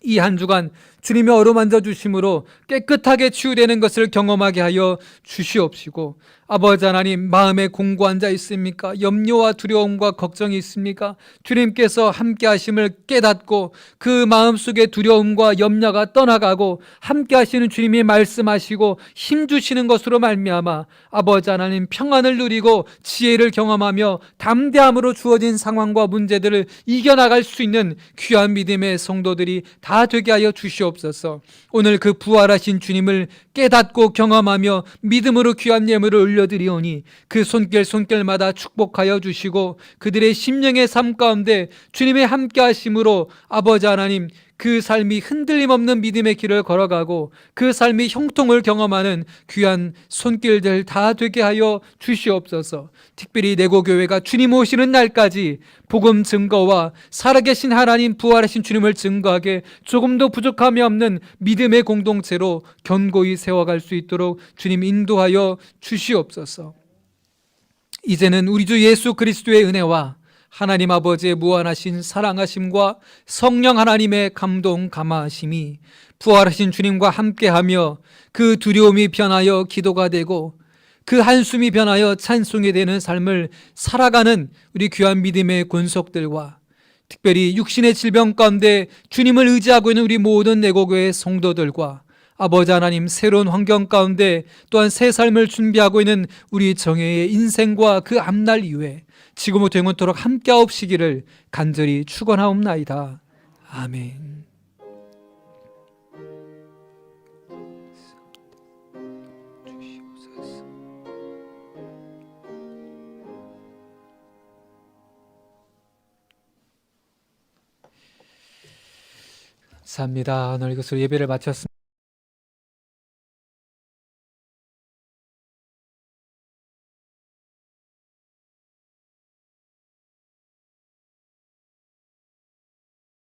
이 한 주간 주님의 어루만져 주심으로 깨끗하게 치유되는 것을 경험하게 하여 주시옵시고, 아버지 하나님, 마음에 공고한 자 있습니까? 염려와 두려움과 걱정이 있습니까? 주님께서 함께 하심을 깨닫고 그 마음속에 두려움과 염려가 떠나가고 함께 하시는 주님이 말씀하시고 힘주시는 것으로 말미암아 아버지 하나님, 평안을 누리고 지혜를 경험하며 담대함으로 주어진 상황과 문제들을 이겨나갈 수 있는 귀한 믿음의 성도들이 다 되게 하여 주시옵소서. 오늘 그 부활하신 주님을 깨닫고 경험하며 믿음으로 귀한 예물을 올려드리오니 그 손길마다 축복하여 주시고 그들의 심령의 삶 가운데 주님의 함께 하심으로 아버지 하나님, 그 삶이 흔들림 없는 믿음의 길을 걸어가고 그 삶이 형통을 경험하는 귀한 손길들 다 되게 하여 주시옵소서. 특별히 내고교회가 주님 오시는 날까지 복음 증거와 살아계신 하나님, 부활하신 주님을 증거하게 조금도 부족함이 없는 믿음의 공동체로 견고히 세워갈 수 있도록 주님 인도하여 주시옵소서. 이제는 우리 주 예수 그리스도의 은혜와 하나님 아버지의 무한하신 사랑하심과 성령 하나님의 감동 감화하심이 부활하신 주님과 함께하며 그 두려움이 변하여 기도가 되고 그 한숨이 변하여 찬송이 되는 삶을 살아가는 우리 귀한 믿음의 권속들과 특별히 육신의 질병 가운데 주님을 의지하고 있는 우리 모든 내고교회 성도들과 아버지 하나님, 새로운 환경 가운데 또한 새 삶을 준비하고 있는 우리 정예의 인생과 그 앞날 이후에 지금부터 영원토록 함께하옵시기를 간절히 축원하옵나이다. 아멘. 감사합니다. 오늘 이것으로 예배를 마쳤습니다.